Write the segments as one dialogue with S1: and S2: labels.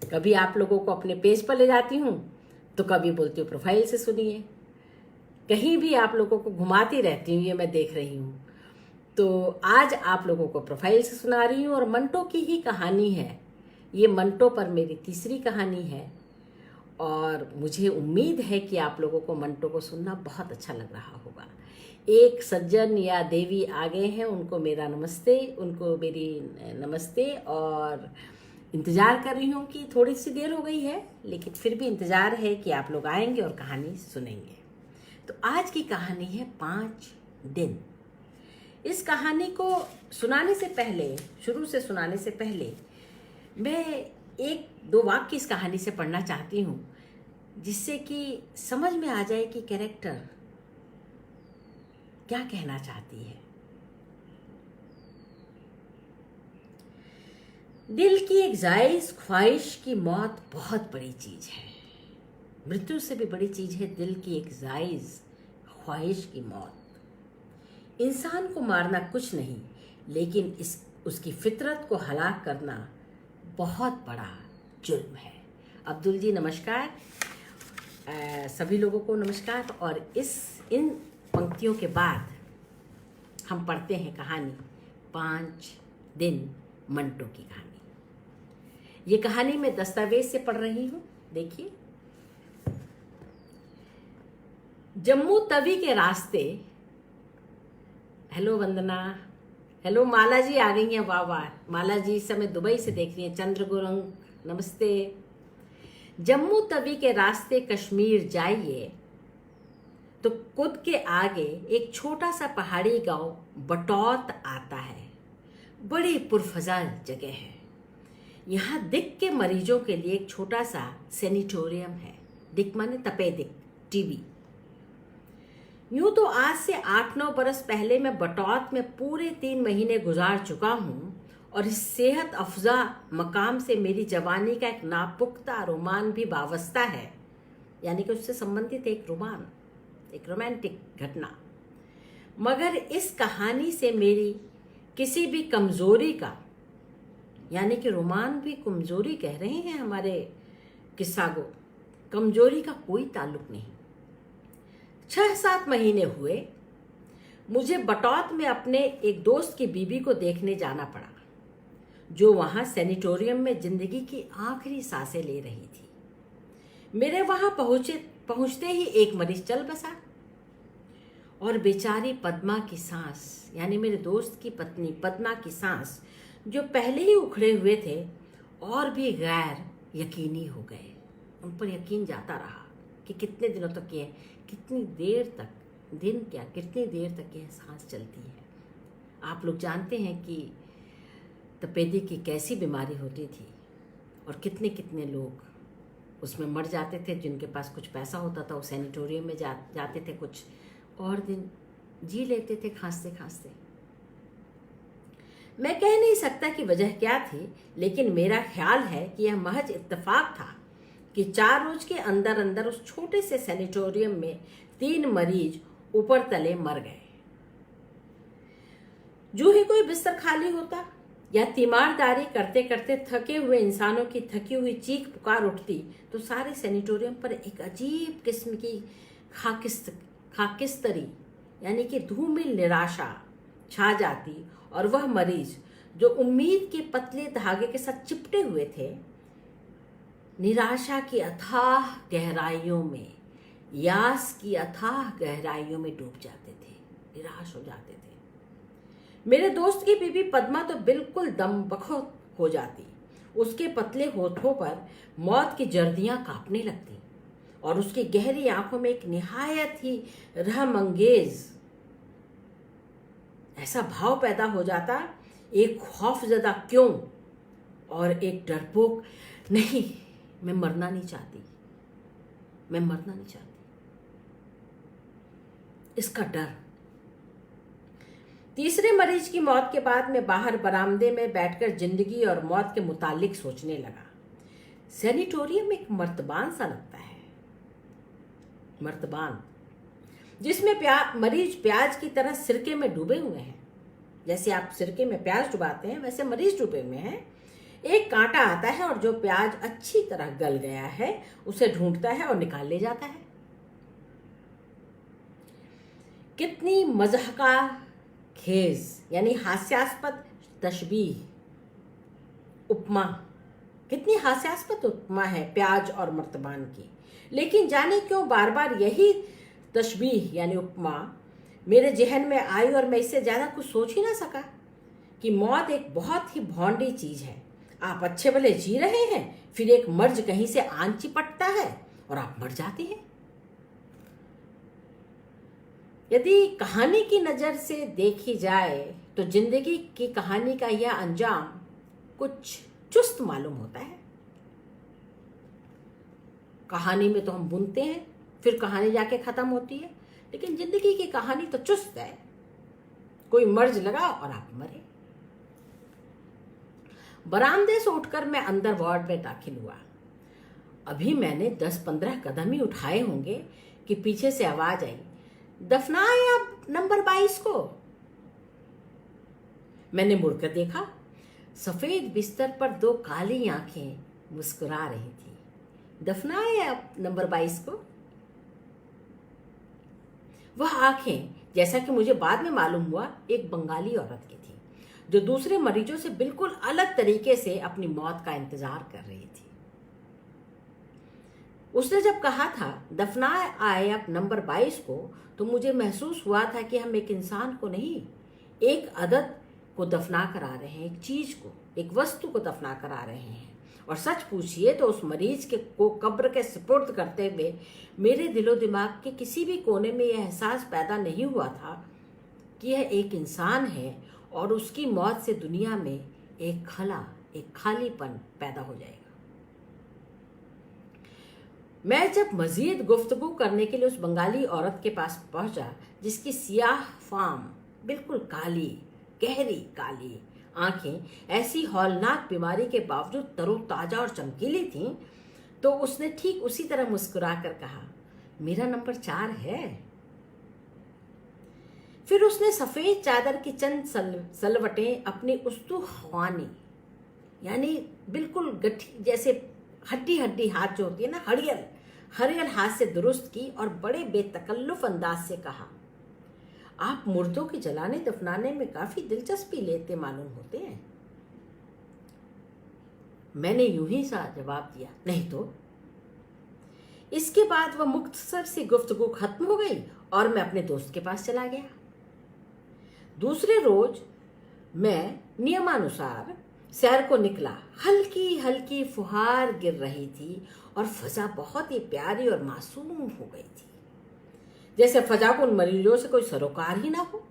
S1: कभी आप लोगों को अपने पेज पर ले जाती हूँ तो कभी बोलती हूँ प्रोफाइल से सुनिए। कहीं भी आप लोगों को घुमाती रहती हूँ, ये मैं देख रही हूँ। तो आज आप लोगों को प्रोफाइल से सुना रही हूँ और मंटो की ही कहानी है। ये मंटो पर मेरी तीसरी कहानी है और मुझे उम्मीद है कि आप लोगों को मंटो को सुनना बहुत अच्छा लग रहा होगा। एक सज्जन या देवी आ गए हैं, उनको मेरा नमस्ते, उनको मेरी नमस्ते। और इंतज़ार कर रही हूँ कि थोड़ी सी देर हो गई है लेकिन फिर भी इंतज़ार है कि आप लोग आएंगे और कहानी सुनेंगे। तो आज की कहानी है 5 दिन। इस कहानी को सुनाने से पहले, शुरू से सुनाने से पहले मैं 1-2 वाक्य इस कहानी से पढ़ना चाहती हूँ जिससे कि समझ में आ जाए कि कैरेक्टर क्या कहना चाहती है। दिल की एक जायज़ ख्वाहिश की मौत बहुत बड़ी चीज़ है। मृत्यु से भी बड़ी चीज़ है दिल की एक जायज़ ख्वाहिश की मौत। इंसान को मारना कुछ नहीं, लेकिन उसकी फितरत को हलाक करना बहुत बड़ा जुर्म है। अब्दुल जी नमस्कार, सभी लोगों को नमस्कार। और इन पंक्तियों के बाद हम पढ़ते हैं कहानी 5 दिन मंटो की कहानी। ये कहानी मैं दस्तावेज से पढ़ रही हूँ। देखिए, जम्मू तवी के रास्ते। हेलो वंदना, हेलो माला जी आ गई हैं। वाह वाह, माला जी इस समय दुबई से देख रही हैं। चंद्र गुरंग नमस्ते। जम्मू तवी के रास्ते कश्मीर जाइए तो खुद के आगे एक छोटा सा पहाड़ी गांव बटौत आता है। बड़ी पुरफजा जगह है। यहाँ दिक के मरीजों के लिए एक छोटा सा सैनिटोरियम है। दिक माने तपेदिक, टीबी। यूं तो आज से 8-9 बरस पहले मैं बटौत में पूरे 3 महीने गुजार चुका हूँ और इस सेहत अफजा मकाम से मेरी जवानी का एक नापुख्ता रोमान भी वाबस्ता है। यानी कि उससे संबंधित एक रोमान, एक रोमांटिक घटना। मगर इस कहानी से मेरी किसी भी कमजोरी का, यानी कि रोमान भी कमजोरी कह रहे हैं हमारे किस्सा को, कमजोरी का कोई ताल्लुक नहीं। 6-7 महीने हुए मुझे बटौत में अपने एक दोस्त की बीबी को देखने जाना पड़ा, जो वहां सैनिटोरियम में जिंदगी की आखिरी सांसें ले रही थी। मेरे वहां पहुंचते ही एक मरीज चल बसा और बेचारी पद्मा की सांस, यानी मेरे दोस्त की पत्नी पद्मा की सांस, जो पहले ही उखड़े हुए थे और भी गैर यकीनी हो गए। उन पर यकीन जाता रहा कि कितने दिनों तक ये, कितनी देर तक, दिन क्या कितनी देर तक यह सांस चलती है। आप लोग जानते हैं कि तपेदिक की कैसी बीमारी होती थी और कितने कितने लोग उसमें मर जाते थे। जिनके पास कुछ पैसा होता था वो सैनिटोरियम में जाते थे, कुछ और दिन जी लेते थे खांसते खांसते। मैं कह नहीं सकता कि वजह क्या थी, लेकिन मेरा ख्याल है कि यह महज इत्तेफाक था कि 4 रोज के अंदर अंदर उस छोटे से सैनिटोरियम में 3 मरीज ऊपर तले मर गए। जो ही कोई बिस्तर खाली होता या तीमारदारी करते करते थके हुए इंसानों की थकी हुई चीख पुकार उठती तो सारे सैनिटोरियम पर एक अजीब किस्म की खाकिस्तरी, यानी कि धूमिल निराशा छा जाती और वह मरीज जो उम्मीद के पतले धागे के साथ चिपटे हुए थे, निराशा की अथाह गहराइयों में, यास की अथाह गहराइयों में डूब जाते थे, निराश हो जाते थे। मेरे दोस्त की बीबी पद्मा तो बिल्कुल दमबख्तर हो जाती। उसके पतले होठों पर मौत की जर्दियां कांपने लगती और उसकी गहरी आंखों में एक निहायत ही रहमंगेज ऐसा भाव पैदा हो जाता, एक खौफजदा क्यों और एक डरपोक नहीं, मैं मरना नहीं चाहती, मैं मरना नहीं चाहती। इसका डर। तीसरे मरीज की मौत के बाद मैं बाहर बरामदे में बैठकर जिंदगी और मौत के मुतालिक सोचने लगा। सैनिटोरियम एक मर्तबान सा लगता है, मर्तबान, जिसमें मरीज प्याज की तरह सिरके में डूबे हुए हैं। जैसे आप सिरके में प्याज डुबाते हैं, वैसे मरीज डूबे हुए हैं। एक कांटा आता है और जो प्याज अच्छी तरह गल गया है उसे ढूंढता है और निकाल ले जाता है। कितनी मज़हका खेज यानी हास्यास्पद तशबीह उपमा, कितनी हास्यास्पद उपमा है प्याज और मर्तबान की। लेकिन जाने क्यों बार बार यही तशबीह यानी उपमा मेरे जहन में आई और मैं इससे ज़्यादा कुछ सोच ही ना सका कि मौत एक बहुत ही भौंडी चीज़ है। आप अच्छे भले जी रहे हैं, फिर एक मर्ज कहीं से आन चिपटता है और आप मर जाते हैं। यदि कहानी की नज़र से देखी जाए तो जिंदगी की कहानी का यह अंजाम कुछ चुस्त मालूम होता है। कहानी में तो हम बुनते हैं, फिर कहानी जाके खत्म होती है, लेकिन जिंदगी की कहानी तो चुस्त है। कोई मर्ज लगा और आप मरे। बरामदे से उठकर मैं अंदर वार्ड में दाखिल हुआ। अभी मैंने 10-15 कदम ही उठाए होंगे कि पीछे से आवाज आई, दफनाए अब नंबर 22 को। मैंने मुड़कर देखा, सफेद बिस्तर पर 2 काली आंखें मुस्कुरा रही थी। दफनाए अब नंबर 22 को। वह आंखें, जैसा कि मुझे बाद में मालूम हुआ, एक बंगाली औरत की थी जो दूसरे मरीजों से बिल्कुल अलग तरीके से अपनी मौत का इंतजार कर रही थी। उसने जब कहा था दफनाए आए अब नंबर 22 को, तो मुझे महसूस हुआ था कि हम एक इंसान को नहीं, एक अदद को दफना कर आ रहे हैं, एक चीज को, एक वस्तु को दफना कर आ रहे हैं। और सच पूछिए तो उस मरीज के को कब्र के सुपुर्द करते हुए मेरे दिलो दिमाग के किसी भी कोने में यह एहसास पैदा नहीं हुआ था कि यह एक इंसान है और उसकी मौत से दुनिया में एक खला, एक खालीपन पैदा हो जाएगा। मैं जब मजीद गुफ्तगू करने के लिए उस बंगाली औरत के पास पहुंचा, जिसकी सियाह फाम, बिल्कुल काली, गहरी काली आंखें ऐसी हौलनाक बीमारी के बावजूद तरोताजा और चमकीली थीं, तो उसने ठीक उसी तरह मुस्कुरा कर कहा, मेरा नंबर 4 है। फिर उसने सफेद चादर की चंद सलवटें अपनी उस्तु ख्वानी यानी बिल्कुल गठी जैसे हड्डी हड्डी हाथ जो होती है ना, हरियल हाथ से दुरुस्त की और बड़े बेतकल्लुफ अंदाज से कहा, आप मुर्दों के जलाने दफनाने में काफी दिलचस्पी लेते मालूम होते हैं। मैंने यूं ही सा जवाब दिया, नहीं तो। इसके बाद वह मुख्तसर सी गुफ्तगू खत्म हो गई और मैं अपने दोस्त के पास चला गया। दूसरे रोज मैं नियमानुसार सैर को निकला। हल्की हल्की फुहार गिर रही थी और फजा बहुत ही प्यारी और मासूम हो गई थी, जैसे फजा को उन मरीजों से कोई सरोकार ही ना हो।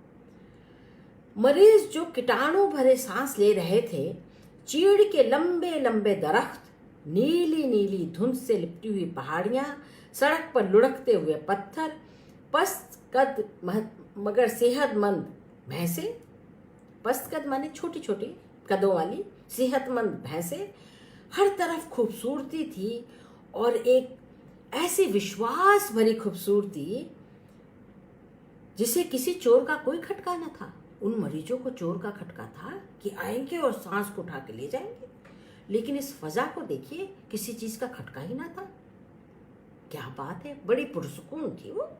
S1: मरीज जो कीटाणु भरे सांस ले रहे थे, चीड़ के लंबे लंबे दरख्त, नीली नीली धुंध से लिपटी हुई पहाड़ियां, सड़क पर लुढ़कते हुए पत्थर, पस्त कद मगर सेहतमंद भैंसे, पस्त कद माने छोटी छोटी कदों वाली सेहतमंद भैंसे, हर तरफ खूबसूरती थी और एक ऐसी विश्वास भरी खूबसूरती जिसे किसी चोर का कोई खटका न था। उन मरीजों को चोर का खटका था कि आएंगे और सांस को उठा के ले जाएंगे, लेकिन इस फजा को देखिए, किसी चीज का खटका ही ना था। क्या बात है, बड़ी पुरसुकून थी वो।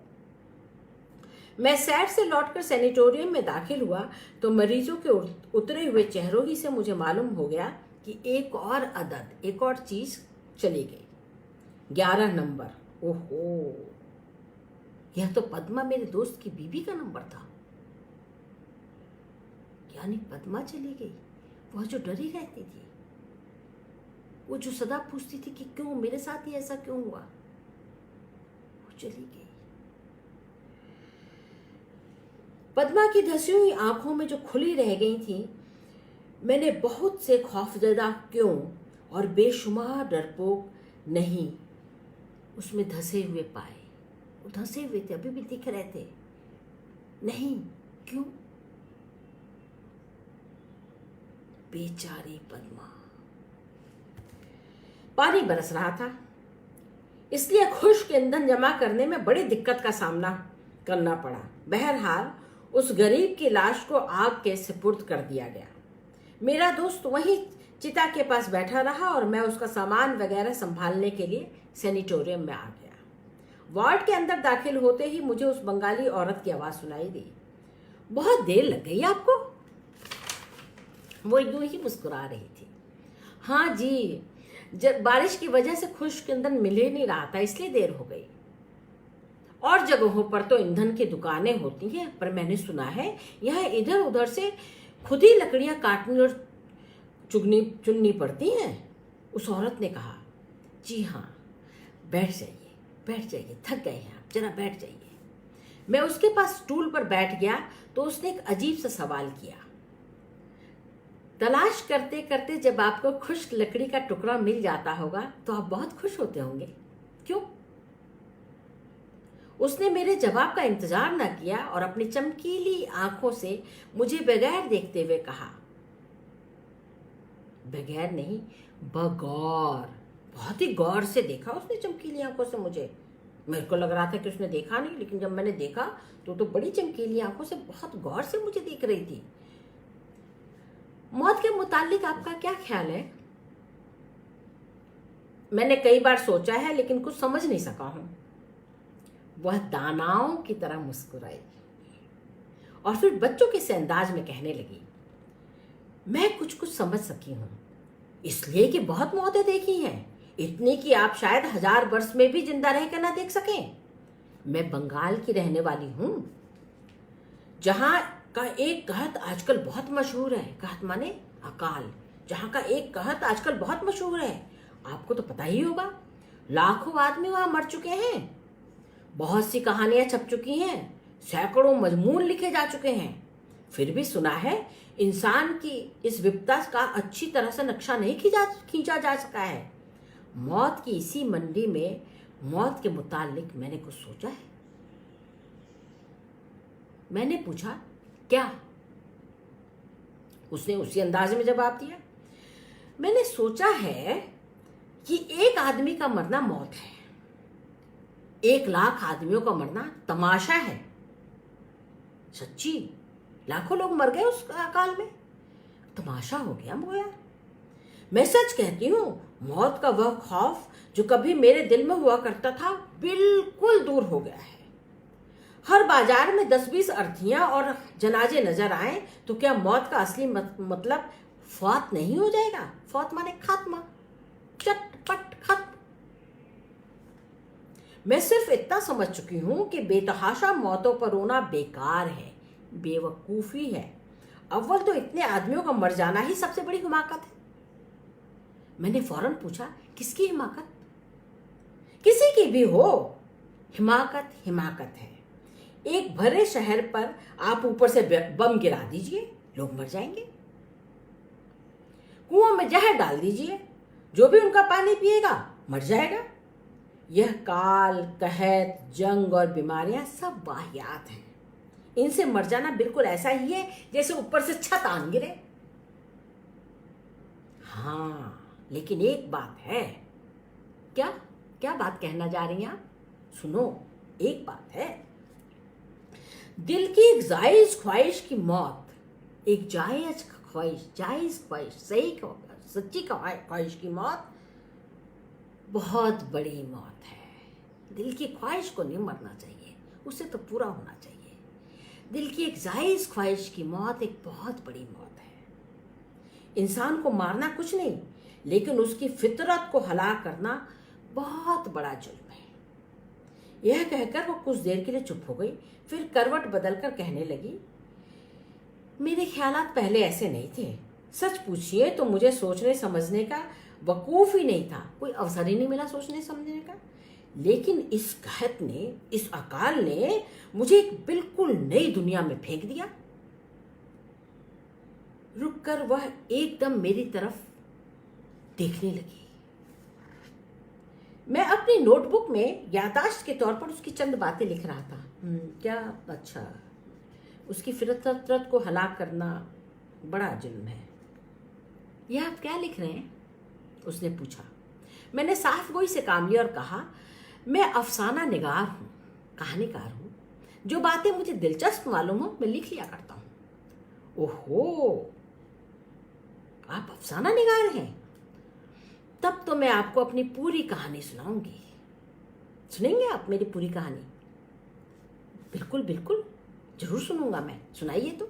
S1: मैं सैर से लौटकर सैनिटोरियम में दाखिल हुआ तो मरीजों के उतरे हुए चेहरों ही से मुझे मालूम हो गया कि एक और अदद, एक और चीज चली गई। 11 नंबर। ओहो, यह तो पद्मा मेरे दोस्त की बीबी का नंबर था। यानी पद्मा चली गई, वह जो डरी रहती थी, वो जो सदा पूछती थी कि क्यों मेरे साथ ही ऐसा क्यों हुआ, वो चली गई। पद्मा की धसी हुई आंखों में जो खुली रह गई थी, मैंने बहुत से खौफजदा क्यों और बेशुमार डरपोक नहीं उसमें धसे हुए पाए। वो धसे हुए थे, अभी भी दिख रहे थे। नहीं, क्यों? बेचारी पद्मा। पानी बरस रहा था, इसलिए खुश्क ईंधन जमा करने में बड़ी दिक्कत का सामना करना पड़ा। बहरहाल उस गरीब की लाश को आग के सुपुर्द कर दिया गया। मेरा दोस्त वहीं चिता के पास बैठा रहा और मैं उसका सामान वगैरह संभालने के लिए सैनिटोरियम में आ गया। वार्ड के अंदर दाखिल होते ही मुझे उस बंगाली औरत की आवाज़ सुनाई दी। बहुत देर लग गई आपको? वो यूं ही मुस्कुरा रही थी। हाँ जी, जब बारिश की वजह से खुश्क ईंधन मिल ही नहीं रहा था, इसलिए देर हो गई। और जगहों पर तो ईंधन की दुकानें होती हैं, पर मैंने सुना है यहाँ इधर उधर से खुद ही लकड़ियाँ काटनी और चुननी पड़ती हैं। उस औरत ने कहा। जी हाँ, बैठ जाइए, थक गए हैं आप, जरा बैठ जाइए। मैं उसके पास स्टूल पर बैठ गया तो उसने एक अजीब सा सवाल किया। तलाश करते करते जब आपको खुश्क लकड़ी का टुकड़ा मिल जाता होगा तो आप बहुत खुश होते होंगे, क्यों? उसने मेरे जवाब का इंतजार न किया और अपनी चमकीली आंखों से मुझे बगैर देखते हुए कहा। बगैर नहीं, बगौर। बहुत ही गौर से देखा उसने चमकीली आंखों से मुझे। मेरे को लग रहा था कि उसने देखा नहीं, लेकिन जब मैंने देखा तो बड़ी चमकीली आंखों से बहुत गौर से मुझे देख रही थी। मौत के मुतालिक आपका क्या ख्याल है? मैंने कई बार सोचा है, लेकिन कुछ समझ नहीं सका हूं। वह दानाओं की तरह मुस्कुराई और फिर बच्चों के से अंदाज में कहने लगी। मैं कुछ समझ सकी हूं, इसलिए कि बहुत मौतें देखी हैं, इतनी कि आप शायद 1000 वर्ष में भी जिंदा रहकर ना देख सकें। मैं बंगाल की रहने वाली हूं, जहां का एक कहत आजकल बहुत मशहूर है। कहत माने अकाल। जहां का एक कहत आजकल बहुत मशहूर है, आपको तो पता ही होगा। लाखों आदमी वहां मर चुके हैं, बहुत सी कहानियां छप चुकी हैं, सैकड़ों मजमून लिखे जा चुके हैं। फिर भी सुना है इंसान की इस विपदा का अच्छी तरह से नक्शा नहीं खींचा जा सका है। मौत की इसी मंडी में मौत के मुतालिक मैंने कुछ सोचा है। मैंने पूछा, क्या? उसने उसी अंदाज में जवाब दिया। मैंने सोचा है कि एक आदमी का मरना मौत है, 1 लाख आदमियों का मरना तमाशा है। सच्ची, लाखों लोग मर गए उस अकाल में, तमाशा हो गया मोया। मैं सच कहती हूं, मौत का वह खौफ जो कभी मेरे दिल में हुआ करता था बिल्कुल दूर हो गया है। हर बाजार में 10-20 अर्थियां और जनाजे नजर आए तो क्या मौत का असली मतलब फौत नहीं हो जाएगा? फौत माने खात्मा, चटपट खत्म। मैं सिर्फ इतना समझ चुकी हूं कि बेतहाशा मौतों पर रोना बेकार है, बेवकूफी है। अव्वल तो इतने आदमियों का मर जाना ही सबसे बड़ी हिमाकत है। मैंने फौरन पूछा, किसकी हिमाकत? किसी की भी हो, हिमाकत हिमाकत है। एक भरे शहर पर आप ऊपर से बम गिरा दीजिए, लोग मर जाएंगे। कुआं में जहर डाल दीजिए, जो भी उनका पानी पिएगा मर जाएगा। यह काल, कहत, जंग और बीमारियां सब वाहियात हैं। इनसे मर जाना बिल्कुल ऐसा ही है जैसे ऊपर से छत आन गिरे। हाँ, लेकिन एक बात है। क्या? क्या बात कहना जा रही हैं आप? सुनो, एक बात है। दिल की एक जायज ख्वाहिश की मौत, एक जायज ख्वाहिश, सच्ची ख्वाहिश की मौत बहुत बड़ी मौत है। दिल की ख्वाहिश को नहीं मरना चाहिए, उसे तो पूरा होना चाहिए। दिल की एक जायज ख्वाहिश की मौत एक बहुत बड़ी मौत है। इंसान को मारना कुछ नहीं, लेकिन उसकी फितरत को हलाक करना बहुत बड़ा जुल्म है। यह कहकर वो कुछ देर के लिए चुप हो गई, फिर करवट बदलकर कहने लगी, मेरे ख्यालात पहले ऐसे नहीं थे। सच पूछिए तो मुझे सोचने समझने का वकूफ ही नहीं था, कोई अवसर ही नहीं मिला सोचने समझने का। लेकिन इस कहत ने, इस अकाल ने मुझे एक बिल्कुल नई दुनिया में फेंक दिया। रुककर वह एकदम मेरी तरफ देखने लगी। मैं अपनी नोटबुक में याददाश्त के तौर पर उसकी चंद बातें लिख रहा था। क्या? अच्छा, उसकी फितरत को हलाक करना बड़ा जुल्म है। यह आप क्या लिख रहे हैं? उसने पूछा। मैंने साफ गोई से काम लिया और कहा, मैं अफसाना निगार हूँ, कहानीकार हूँ। जो बातें मुझे दिलचस्प मालूम हो मैं लिख लिया करता हूँ। ओहो, आप अफसाना निगार हैं, तब तो मैं आपको अपनी पूरी कहानी सुनाऊंगी। सुनेंगे आप मेरी पूरी कहानी? बिल्कुल बिल्कुल, जरूर सुनूंगा मैं, सुनाइए तो।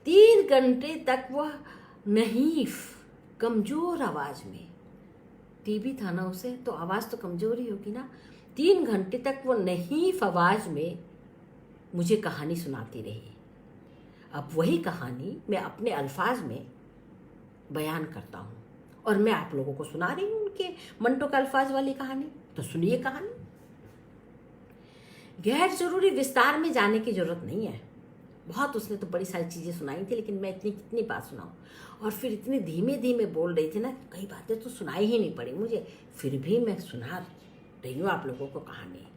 S1: 3 घंटे तक वह नहीफ कमजोर आवाज में, टीबी था ना उसे, तो आवाज तो कमजोर ही होगी ना। 3 घंटे तक वो नहीफ आवाज में मुझे कहानी सुनाती रही। अब वही कहानी मैं अपने अल्फाज में बयान करता हूँ और मैं आप लोगों को सुना रही हूँ उनके मंटो के अल्फाज वाली कहानी। तो सुनिए कहानी। गैर जरूरी विस्तार में जाने की जरूरत नहीं है, बहुत उसने तो बड़ी सारी चीजें सुनाई थी, लेकिन मैं इतनी कितनी बात सुनाऊं, और फिर इतनी धीमे धीमे बोल रही थी ना, कई बातें तो सुनाई ही नहीं पड़ी मुझे, फिर भी मैं सुना रही हूँ आप लोगों को कहानी।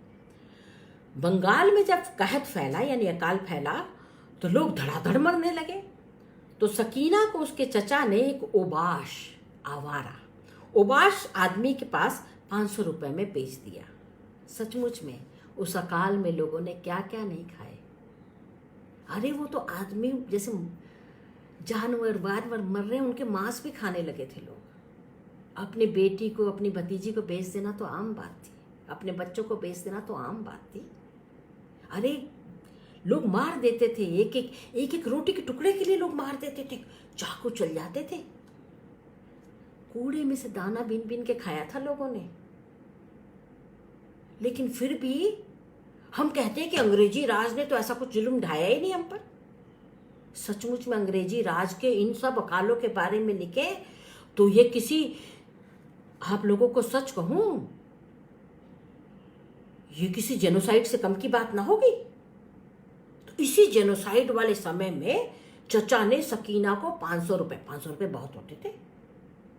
S1: बंगाल में जब कहत फैला यानी अकाल फैला तो लोग धड़ाधड़ मरने लगे। तो सकीना को उसके चचा ने एक ओबाश आदमी के पास 500 रुपए में बेच दिया। सचमुच में उस अकाल में लोगों ने क्या क्या नहीं खाए। अरे वो तो आदमी जैसे जानवर वार मर रहे हैं, उनके मांस भी खाने लगे थे लोग। अपनी बेटी को अपनी भतीजी को बेच देना तो आम बात थी, अपने बच्चों को बेच देना तो आम बात थी। अरे लोग मार देते थे, एक एक रोटी के टुकड़े के लिए लोग मार देते थे, चाकू चल जाते थे। कूड़े में से दाना बीन बीन के खाया था लोगों ने। लेकिन फिर भी हम कहते हैं कि अंग्रेजी राज ने तो ऐसा कुछ जुल्म ढाया ही नहीं हम पर। सचमुच में अंग्रेजी राज के इन सब अकालों के बारे में लिखे तो ये किसी, आप लोगों को सच कहूं, ये किसी जेनोसाइड से कम की बात ना होगी। तो इसी जेनोसाइड वाले समय में चचा ने सकीना को 500 रुपए बहुत होते थे,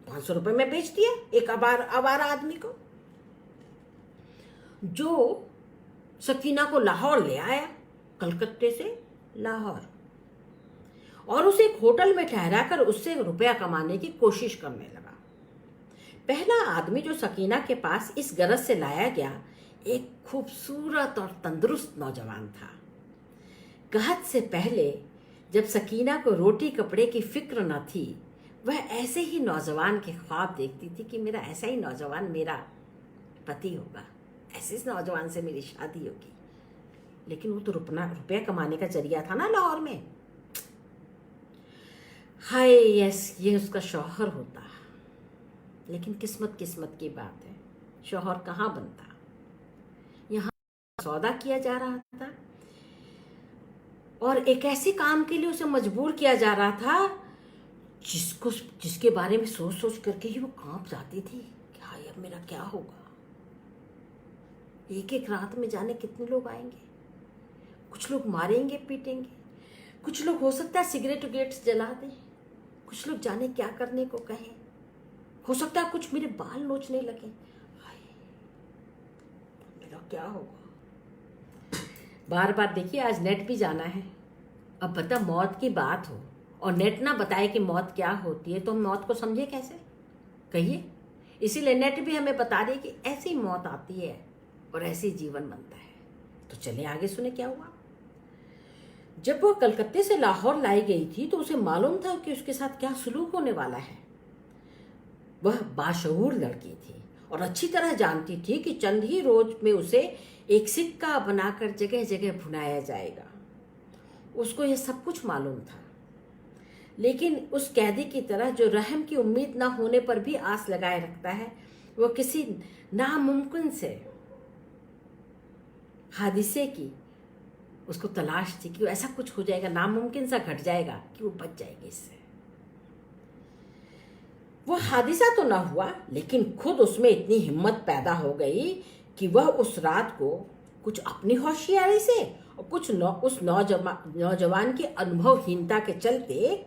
S1: 500 रुपए में बेच दिया एक आवारा आदमी को, जो सकीना को लाहौर ले आया, कलकत्ते से लाहौर, और उसे एक होटल में ठहराकर उससे रुपया कमाने की कोशिश करने लगा। पहला आदमी जो सकीना के पास इस गरज से लाया गया एक खूबसूरत और तंदुरुस्त नौजवान था। कहत से पहले जब सकीना को रोटी कपड़े की फिक्र न थी, वह ऐसे ही नौजवान के ख्वाब देखती थी कि मेरा ऐसा ही नौजवान मेरा पति होगा, ऐसे इस नौजवान से मेरी शादी होगी। लेकिन वो तो रुपया कमाने का जरिया था ना लाहौर में। हाय यस, ये उसका शौहर होता। लेकिन किस्मत की बात है, शौहर कहाँ बनता। यहाँ सौदा किया जा रहा था और एक ऐसे काम के लिए उसे मजबूर किया जा रहा था जिसके बारे में सोच सोच करके ही वो कांप जाती थी कि हाय अब मेरा क्या होगा। एक एक रात में जाने कितने लोग आएंगे, कुछ लोग मारेंगे पीटेंगे, कुछ लोग हो सकता है सिगरेट जला दें, कुछ लोग जाने क्या करने को कहें, हो सकता है कुछ मेरे बाल नोचने लगे। हाय मेरा क्या होगा। बार बार देखिए, आज नेट भी जाना है। अब बता मौत की बात हो और नेट ना बताए कि मौत क्या होती है, तो हम मौत को समझे कैसे, कहिए। इसीलिए नेट भी हमें बता दे कि ऐसी मौत आती है और ऐसे जीवन बनता है। तो चले आगे सुने क्या हुआ। जब वह कलकत्ते से लाहौर लाई गई थी तो उसे मालूम था कि उसके साथ क्या सुलूक होने वाला है। वह बाशऊर लड़की थी और अच्छी तरह जानती थी कि चंद ही रोज में उसे एक सिक्का बनाकर जगह जगह भुनाया जाएगा। उसको यह सब कुछ मालूम था, लेकिन उस कैदी की तरह जो रहम की उम्मीद न होने पर भी आस लगाए रखता है, वो किसी नामुमकिन से हादिसे की उसको तलाश थी कि ऐसा कुछ हो जाएगा, नामुमकिन सा घट जाएगा कि वो बच जाएगी इससे। वो हादिसा तो ना हुआ, लेकिन खुद उसमें इतनी हिम्मत पैदा हो गई कि वह उस रात को कुछ अपनी होशियारी से और कुछ उस नौजवान की अनुभवहीनता के चलते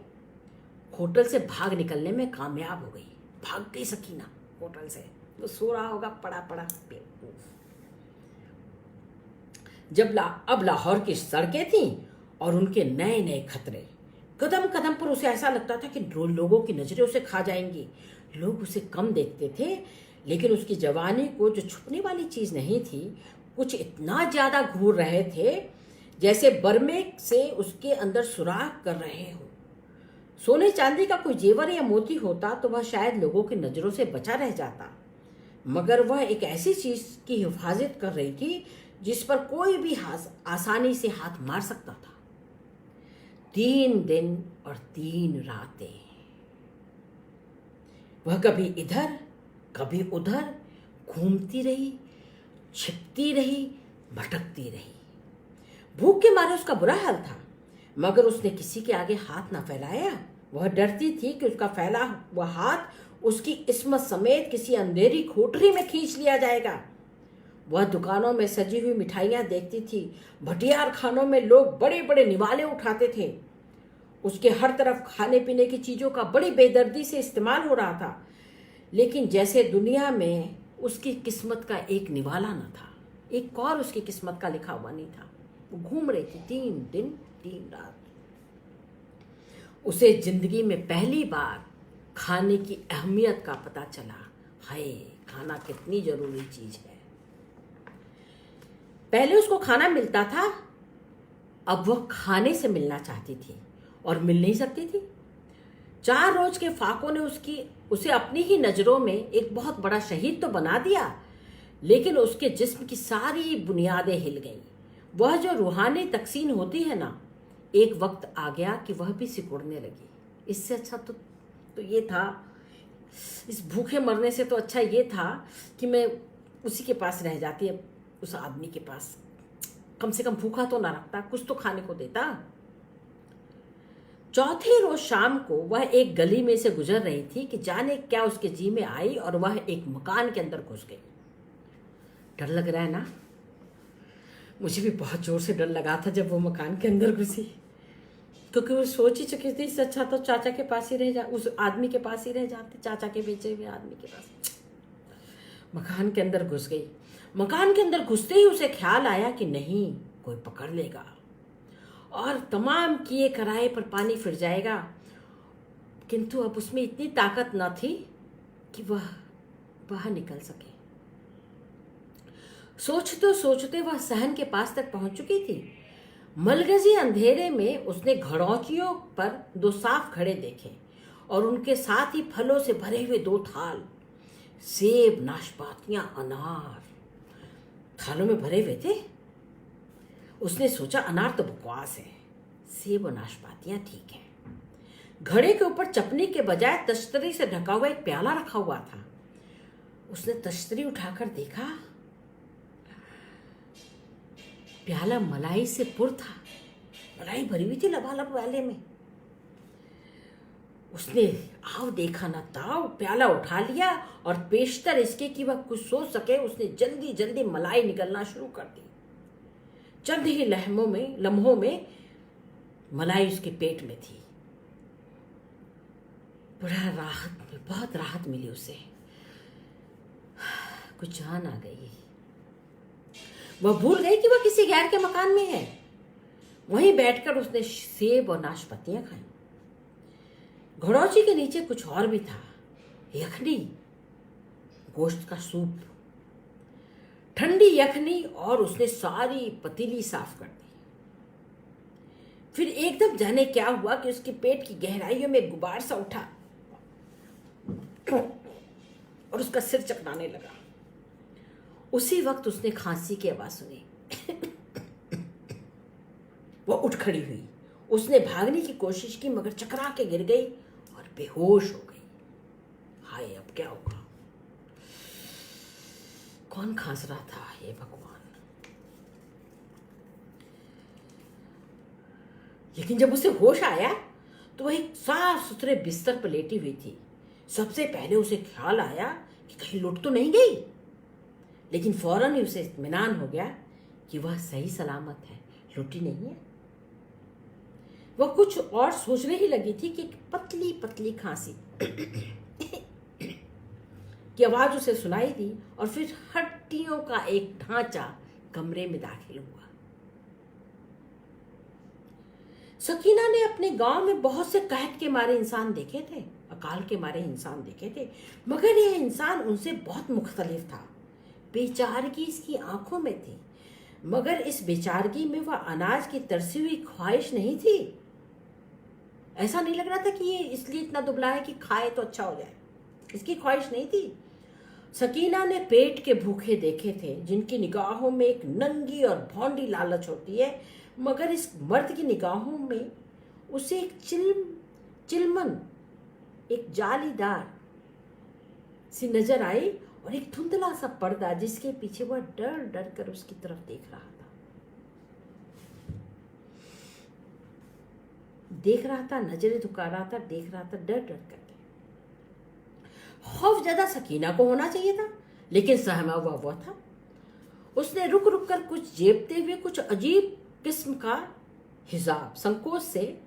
S1: होटल से भाग निकलने में कामयाब हो गई। भाग गई सकीना होटल से, तो सो रहा होगा पड़ा बेवकूफ। अब लाहौर की सड़कें थीं और उनके नए नए खतरे। कदम कदम पर उसे ऐसा लगता था कि लोगों की नजरें उसे खा जाएंगी। लोग उसे कम देखते थे, लेकिन उसकी जवानी को जो छुपने वाली चीज नहीं थी, कुछ इतना ज्यादा घूर रहे थे जैसे बर्मे से उसके अंदर सुराख कर रहे हो। सोने चांदी का कोई जेवर या मोती होता तो वह शायद लोगों की नजरों से बचा रह जाता, मगर वह एक ऐसी चीज की हिफाजत कर रही थी जिस पर कोई भी आसानी से हाथ मार सकता था। 3 दिन और 3 रातें वह कभी इधर कभी उधर घूमती रही, छिपती रही, भटकती रही। भूख के मारे उसका बुरा हाल था, मगर उसने किसी के आगे हाथ ना फैलाया। वह डरती थी कि उसका फैला हुआ हाथ उसकी इस्मत समेत किसी अंधेरी कोठरी में खींच लिया जाएगा। वह दुकानों में सजी हुई मिठाइयाँ देखती थी, भटियार खानों में लोग बड़े बड़े निवाले उठाते थे। उसके हर तरफ खाने पीने की चीज़ों का बड़ी बेदर्दी से इस्तेमाल हो रहा था, लेकिन जैसे दुनिया में उसकी किस्मत का एक निवाला न था, एक और उसकी किस्मत का लिखा हुआ नहीं था। वो घूम रही थी 3 दिन 3 रात। उसे जिंदगी में पहली बार खाने की अहमियत का पता चला। हाय, खाना कितनी जरूरी चीज है। पहले उसको खाना मिलता था, अब वह खाने से मिलना चाहती थी और मिल नहीं सकती थी। 4 रोज के फाकों ने उसे अपनी ही नजरों में एक बहुत बड़ा शहीद तो बना दिया, लेकिन उसके जिस्म की सारी बुनियादें हिल गईं। वह जो रूहानी तकसीन होती है ना, एक वक्त आ गया कि वह भी सिकुड़ने लगी। इससे अच्छा तो ये था, इस भूखे मरने से तो अच्छा ये था कि मैं उसी के पास रह जाती, उस आदमी के पास। कम से कम भूखा तो ना रखता, कुछ तो खाने को देता। चौथे रोज शाम को वह एक गली में से गुजर रही थी कि जाने क्या उसके जी में आई और वह एक मकान के अंदर घुस गई। डर लग रहा है ना? मुझे भी बहुत जोर से डर लगा था जब वो मकान के अंदर घुसी, क्योंकि वो सोच ही चुकी थी इससे अच्छा तो चाचा के पास ही उस आदमी के पास ही रह जाते, चाचा के बेचे हुए आदमी के पास। मकान के अंदर घुस गई। मकान के अंदर घुसते ही उसे ख्याल आया कि नहीं, कोई पकड़ लेगा और तमाम किए कराए पर पानी फिर जाएगा। किंतु अब उसमें इतनी ताकत न थी कि वह बाहर निकल सके। सोचते सोचते वह सहन के पास तक पहुंच चुकी थी। मलगजी अंधेरे में उसने घड़ौचियों पर 2 सांप खड़े देखे और उनके साथ ही फलों से भरे हुए 2 थाल, सेब, नाशपातियां, अनार थालों में भरे हुए थे। उसने सोचा अनार तो बकवास है, सेब और नाशपातियां ठीक है। घड़े के ऊपर चपनी के बजाय तश्तरी से ढका हुआ एक प्याला रखा हुआ था। उसने तश्तरी उठाकर देखा, प्याला मलाई से पुर था, मलाई भरी हुई थी लबालब प्याले में। उसने आव देखा ना ताव प्याला उठा लिया और पेशतर इसके कि वह कुछ सोच सके उसने जल्दी जल्दी मलाई निकलना शुरू कर दी। चंद ही लम्हों में मलाई उसके पेट में थी। बहुत राहत मिली उसे, कुछ जान आ गई। वह भूल गई कि वह किसी गैर के मकान में है। वहीं बैठकर उसने सेब और नाशपातियां खाई। घड़ौची के नीचे कुछ और भी था, यखनी, गोश्त का सूप, ठंडी यखनी, और उसने सारी पतीली साफ कर दी। फिर एकदम जाने क्या हुआ कि उसके पेट की गहराइयों में गुबार सा उठा और उसका सिर चकराने लगा। उसी वक्त उसने खांसी की आवाज सुनी। वह उठ खड़ी हुई। उसने भागने की कोशिश की मगर चकरा के गिर गई और बेहोश हो गई। हाय, अब क्या होगा? कौन खांस रहा था? ये भगवान। लेकिन जब उसे होश आया तो वह एक साफ सुथरे बिस्तर पर लेटी हुई थी। सबसे पहले उसे ख्याल आया कि कहीं लुट तो नहीं गई, लेकिन फौरन ही उसे इत्मीनान हो गया कि वह सही सलामत है, लुटी नहीं है। वह कुछ और सोचने ही लगी थी कि एक पतली पतली खांसी की आवाज उसे सुनाई दी और फिर हड्डियों का एक ढांचा कमरे में दाखिल हुआ। सकीना ने अपने गांव में बहुत से कहत के मारे इंसान देखे थे, अकाल के मारे इंसान देखे थे, मगर यह इंसान उनसे बहुत मुख्तलिफ था। बेचारगी इसकी आंखों में थी, मगर इस बेचारगी में वह अनाज की तरसी हुई ख्वाहिश नहीं थी। ऐसा नहीं लग रहा था कि ये इसलिए इतना दुबला है कि खाए तो अच्छा हो जाए। इसकी ख्वाहिश नहीं थी। सकीना ने पेट के भूखे देखे थे जिनकी निगाहों में एक नंगी और भौंडी लालच होती है, मगर इस मर्द की निगाहों में उसे एक चिलमन, एक जालीदार सी नजर आई और एक धुंधला सा पर्दा जिसके पीछे वह डर डर कर उसकी तरफ देख रहा था, नजरें झुका रहा था, देख रहा था डर डर करके। खौफ ज्यादा सकीना को होना चाहिए था, लेकिन सहमा हुआ था। उसने रुक रुक कर कुछ जेबते हुए कुछ अजीब किस्म का हिजाब संकोच से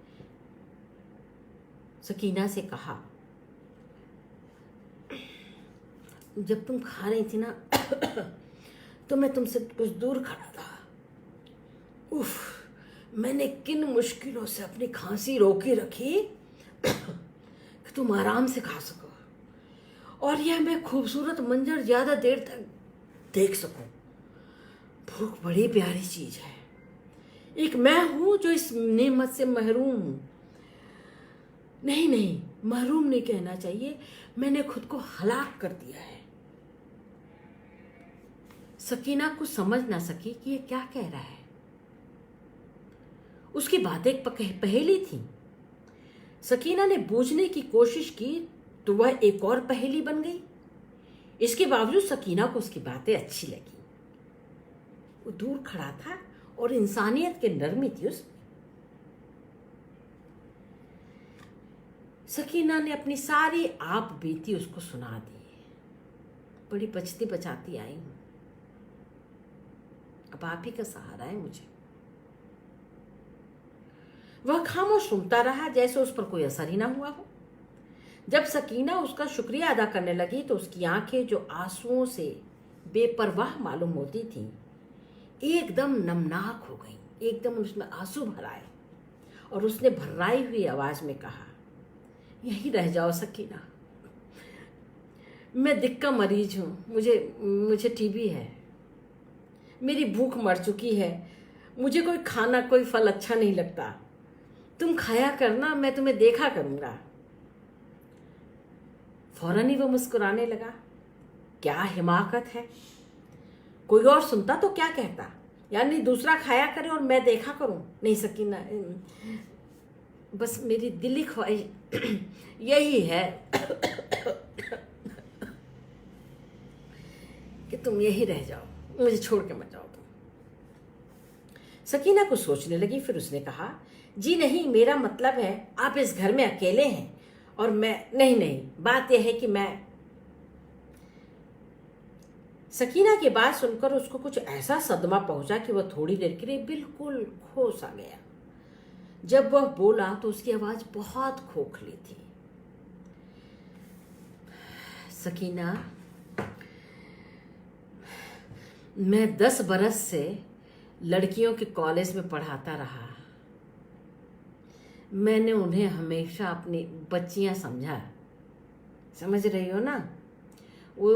S1: सकीना से कहा, जब तुम खा रही थी ना तो मैं तुमसे कुछ दूर खड़ा था। उफ, मैंने किन मुश्किलों से अपनी खांसी रोकी रखी कि तुम आराम से खा सको और यह मैं खूबसूरत मंजर ज्यादा देर तक देख सकूं। भूख बड़ी प्यारी चीज है। एक मैं हूं जो इस नेमत से महरूम हूं। नहीं, महरूम नहीं कहना चाहिए, मैंने खुद को हलाक कर दिया है। सकीना कुछ समझ ना सकी कि ये क्या कह रहा है। उसकी बात एक पहेली थी। सकीना ने बूझने की कोशिश की तो वह एक और पहेली बन गई। इसके बावजूद सकीना को उसकी बातें अच्छी लगी। वो दूर खड़ा था और इंसानियत की नरमी थी उसमें। सकीना ने अपनी सारी आप बीती उसको सुना दी। बड़ी बचती बचाती आई हूं, अब आप ही का सहारा है मुझे। वह खामोश सुनता रहा जैसे उस पर कोई असर ही ना हुआ हो। जब सकीना उसका शुक्रिया अदा करने लगी तो उसकी आंखें जो आंसुओं से बेपरवाह मालूम होती थीं, एकदम नमनाक हो गईं। एकदम उसमें आंसू भर आए और उसने भर्राई हुई आवाज में कहा, यहीं रह जाओ सकीना, मैं दिक्क का मरीज हूं, मुझे टीबी है, मेरी भूख मर चुकी है, मुझे कोई खाना कोई फल अच्छा नहीं लगता, तुम खाया करना, मैं तुम्हें देखा करूंगा। फौरन ही वो मुस्कुराने लगा। क्या हिमाकत है, कोई और सुनता तो क्या कहता, यानी दूसरा खाया करे और मैं देखा करूं। नहीं सकीना, बस मेरी दिली ख्वाहिश यही है कि तुम यही रह जाओ, मुझे छोड़ के मत जाओ तुम। सकीना कुछ सोचने लगी, फिर उसने कहा, जी नहीं, मेरा मतलब है आप इस घर में अकेले हैं और मैं नहीं, बात यह है कि मैं। सकीना की बात सुनकर उसको कुछ ऐसा सदमा पहुंचा कि वह थोड़ी देर के लिए बिल्कुल होश आ गया। जब वह बोला तो उसकी आवाज बहुत खोखली थी। सकीना, मैं 10 बरस से लड़कियों के कॉलेज में पढ़ाता रहा। मैंने उन्हें हमेशा अपनी बच्चियां समझा, समझ रही हो ना। वो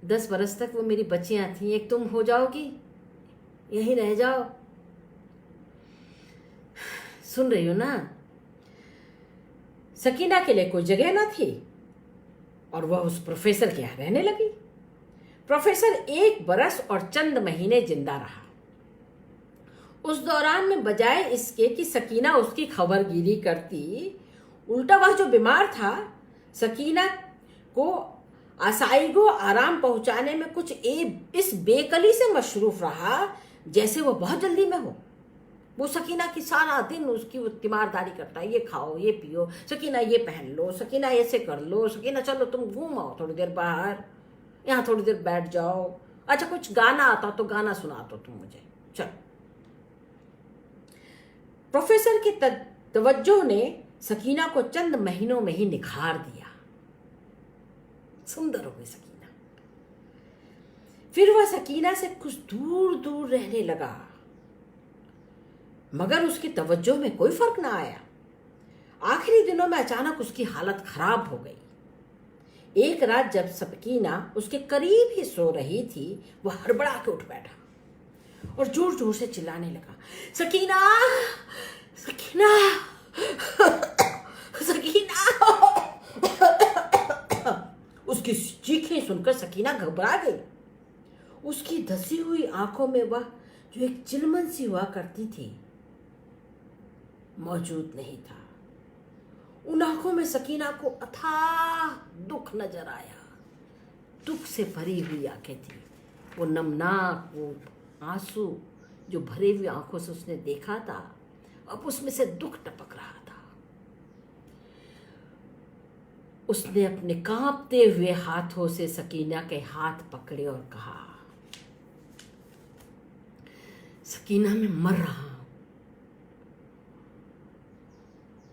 S1: 10 बरस तक वो मेरी बच्चियां थी। एक तुम हो जाओगी, यहीं रह जाओ, सुन रही हो ना। सकीना के लिए कोई जगह ना थी और वह उस प्रोफेसर के यहाँ रहने लगी। प्रोफेसर 1 बरस और चंद महीने जिंदा रहा। उस दौरान में बजाय इसके कि सकीना उसकी खबरगिरी करती, उल्टा वह जो बीमार था सकीना को आसाइगो आराम पहुंचाने में कुछ इस बेकली से मशरूफ रहा जैसे वह बहुत जल्दी में हो। वो सकीना की सारा दिन उसकी तीमारदारी करता है, ये खाओ, ये पियो, सकीना ये पहन लो, सकीना ऐसे कर लो, सकीना चलो तुम घूम आओ थोड़ी देर बाहर, यहाँ थोड़ी देर बैठ जाओ, अच्छा कुछ गाना आता तो गाना सुना दो तुम मुझे, चलो। प्रोफेसर की तवज्जो ने सकीना को चंद महीनों में ही निखार दिया। सुंदर हो गई सकीना। फिर वह सकीना से कुछ दूर दूर रहने लगा, मगर उसकी तवज्जो में कोई फर्क ना आया। आखिरी दिनों में अचानक उसकी हालत खराब हो गई। एक रात जब सकीना उसके करीब ही सो रही थी, वह हड़बड़ा के उठ बैठा और जोर जोर से चिल्लाने लगा, सकीना, सकीना, उसकी चीखें सुनकर सकीना घबरा गई। उसकी धसी हुई आंखों में वह जो एक चिलमन सी हुआ करती थी मौजूद नहीं था। उन आंखों में सकीना को अथाह दुख नजर आया। दुख से भरी हुई आंखें थी। वो नमनाक, वो आंसू जो भरे हुए आंखों से उसने देखा था, अब उसमें से दुख टपक रहा था। उसने अपने कांपते हुए हाथों से सकीना के हाथ पकड़े और कहा, सकीना, मैं मर रहा हूं।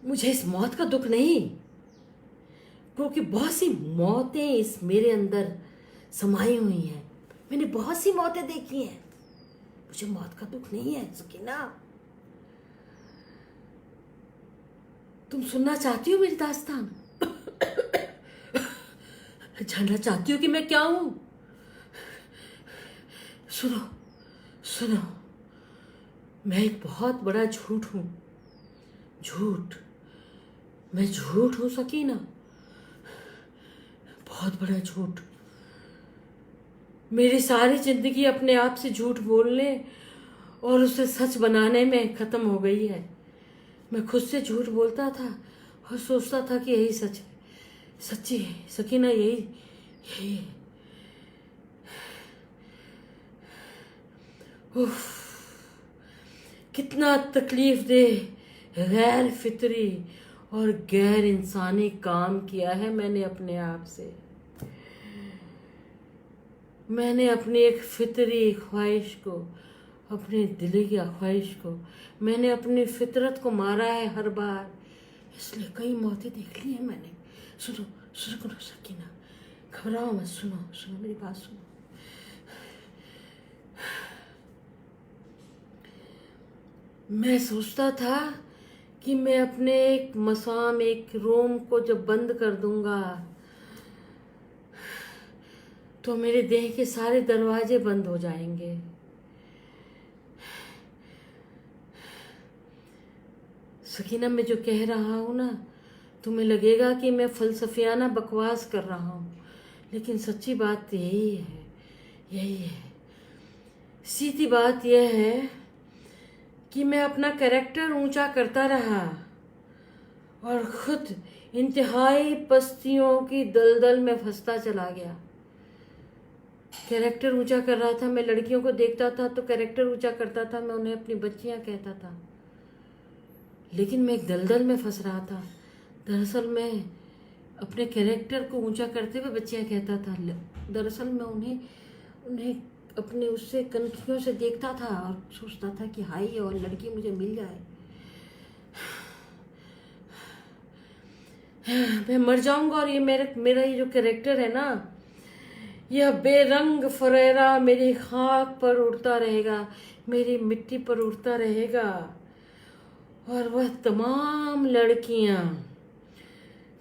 S1: मुझे इस मौत का दुख नहीं, क्योंकि बहुत सी मौतें इस मेरे अंदर समाई हुई हैं। मैंने बहुत सी मौतें देखी हैं। मुझे मौत का दुख नहीं है सकीना। तुम सुनना चाहती हो मेरी दास्तान? जानना चाहती हो कि मैं क्या हूं? सुनो सुनो, मैं एक बहुत बड़ा झूठ हूं। झूठ, मैं झूठ हूं सकीना, बहुत बड़ा झूठ। मेरी सारी जिंदगी अपने आप से झूठ बोलने और उसे सच बनाने में खत्म हो गई है। मैं खुद से झूठ बोलता था और सोचता था कि यही सच है, सच्ची है सकीना, यही यही है। उफ, कितना तकलीफ दे, गैर फितरी और गैर इंसानी काम किया है मैंने अपने आप से। मैंने अपनी एक फितरी ख्वाहिश को, अपने दिल की ख्वाहिश को, मैंने अपनी फितरत को मारा है हर बार। इसलिए कई मौतें देख ली है मैंने। सुनो सुनो सकीना, घबराओ मत, सुनो सुनो मेरी बात सुनो। मैं सोचता था कि मैं अपने एक मसाम, एक रूम को जब बंद कर दूंगा तो मेरे देह के सारे दरवाजे बंद हो जाएंगे। सकीना, मैं जो कह रहा हूँ ना, तुम्हें लगेगा कि मैं फलसफियाना बकवास कर रहा हूँ, लेकिन सच्ची बात यही है, यही है। सीधी बात यह है कि मैं अपना कैरेक्टर ऊंचा करता रहा और खुद इंतहाई पस्तियों की दलदल में फंसता चला गया। कैरेक्टर ऊंचा कर रहा था। मैं लड़कियों को देखता था तो कैरेक्टर ऊंचा करता था, मैं उन्हें अपनी बच्चियां कहता था, लेकिन मैं एक दलदल में फंस रहा था। दरअसल मैं अपने कैरेक्टर को ऊंचा करते हुए बच्चियां कहता था। दरअसल मैं उन्हें अपने उससे कनखियों से देखता था और सोचता था कि हाय और लड़की मुझे मिल जाए, मैं मर जाऊंगा और ये मेरा ये जो कैरेक्टर है ना, यह बेरंग फरेरा मेरी खाक पर उड़ता रहेगा, मेरी मिट्टी पर उड़ता रहेगा। और वह तमाम लड़कियां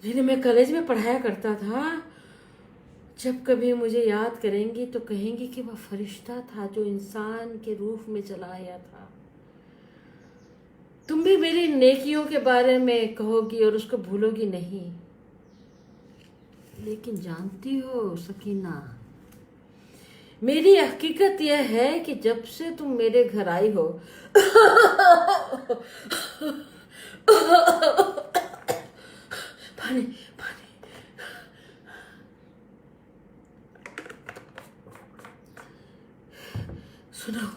S1: जिन्हें मैं कॉलेज में पढ़ाया करता था, जब कभी मुझे याद करेंगी तो कहेंगी कि वह फरिश्ता था जो इंसान के रूप में चला आया था। तुम भी मेरी नेकियों के बारे में कहोगी और उसको भूलोगी नहीं। लेकिन जानती हो सकीना, मेरी हकीकत यह है कि जब से तुम मेरे घर आई हो पानी पानी, सुनो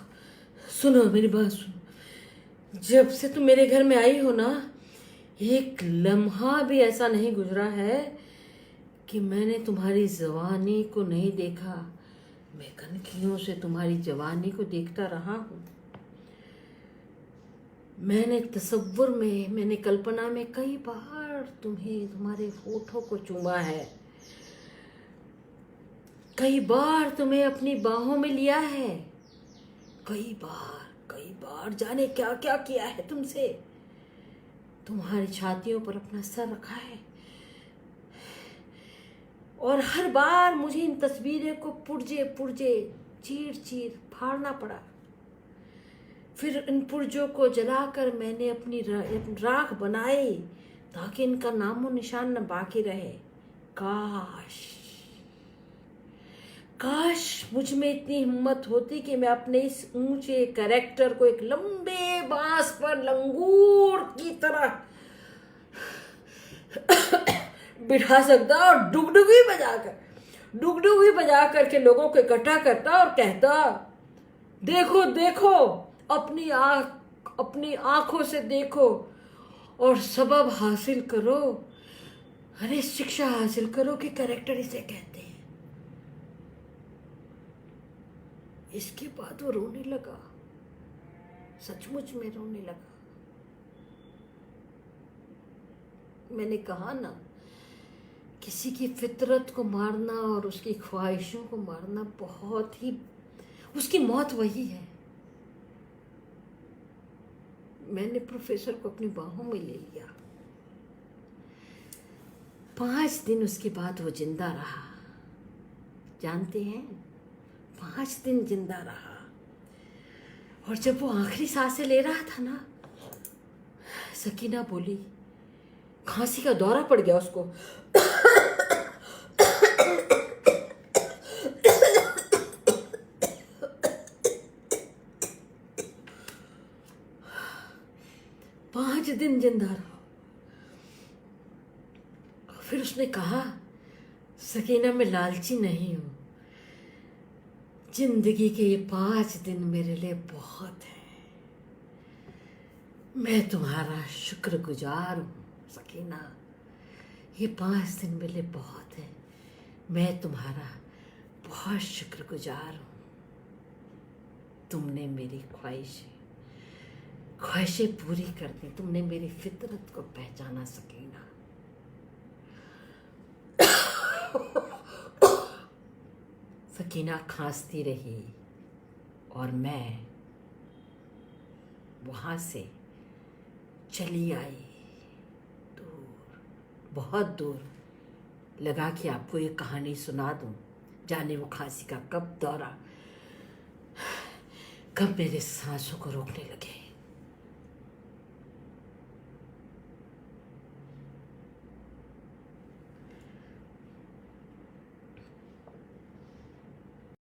S1: सुनो मेरी बात सुनो। जब से तुम मेरे घर में आई हो ना, एक लम्हा भी ऐसा नहीं गुजरा है कि मैंने तुम्हारी जवानी को नहीं देखा। मैं कनखियों से तुम्हारी जवानी को देखता रहा हूं। मैंने तसव्वुर में, मैंने कल्पना में कई बार तुम्हें, तुम्हारे होठों को चूमा है, कई बार तुम्हें अपनी बाहों में लिया है, कई बार जाने क्या क्या किया है तुमसे। तुम्हारी छातियों पर अपना सर रखा है और हर बार मुझे इन तस्वीरों को पुर्जे चीर फाड़ना पड़ा। फिर इन पुर्जों को जलाकर मैंने अपनी राख बनाई ताकि इनका नामो निशान न बाकी रहे। काश काश मुझ में इतनी हिम्मत होती कि मैं अपने इस ऊंचे कैरेक्टर को एक लंबे बांस पर लंगूर की तरह बिठा सकता और डुगडुगी बजा करके लोगों को इकट्ठा करता और कहता, देखो देखो, अपनी आंखों से देखो और सबब हासिल करो, अरे शिक्षा हासिल करो कि कैरेक्टर इसे कहते हैं। इसके बाद वो रोने लगा, सचमुच में रोने लगा। मैंने कहा ना, किसी की फितरत को मारना और उसकी ख्वाहिशों को मारना बहुत ही, उसकी मौत वही है। मैंने प्रोफेसर को अपनी बाहों में ले लिया। 5 दिन उसके बाद वो जिंदा रहा। जानते हैं, 5 दिन जिंदा रहा। और जब वो आखिरी सांसें ले रहा था ना, सकीना बोली, खांसी का दौरा पड़ गया उसको। पांच दिन जिंदा रहा। फिर उसने कहा, सकीना मैं लालची नहीं हूं, जिंदगी के ये 5 दिन मेरे लिए बहुत है। मैं तुम्हारा शुक्रगुजार हूं सकीना, ये 5 दिन मेरे लिए बहुत है। मैं तुम्हारा बहुत शुक्रगुजार हूं। तुमने मेरी ख्वाहिशें पूरी कर दी। तुमने मेरी फितरत को पहचाना सकीना। सकीना खांसती रही और मैं वहां से चली आई, दूर, बहुत दूर। लगा कि आपको ये कहानी सुना दूं, जाने वो खांसी का कब दौरा, कब मेरे सांसों को रोकने लगे।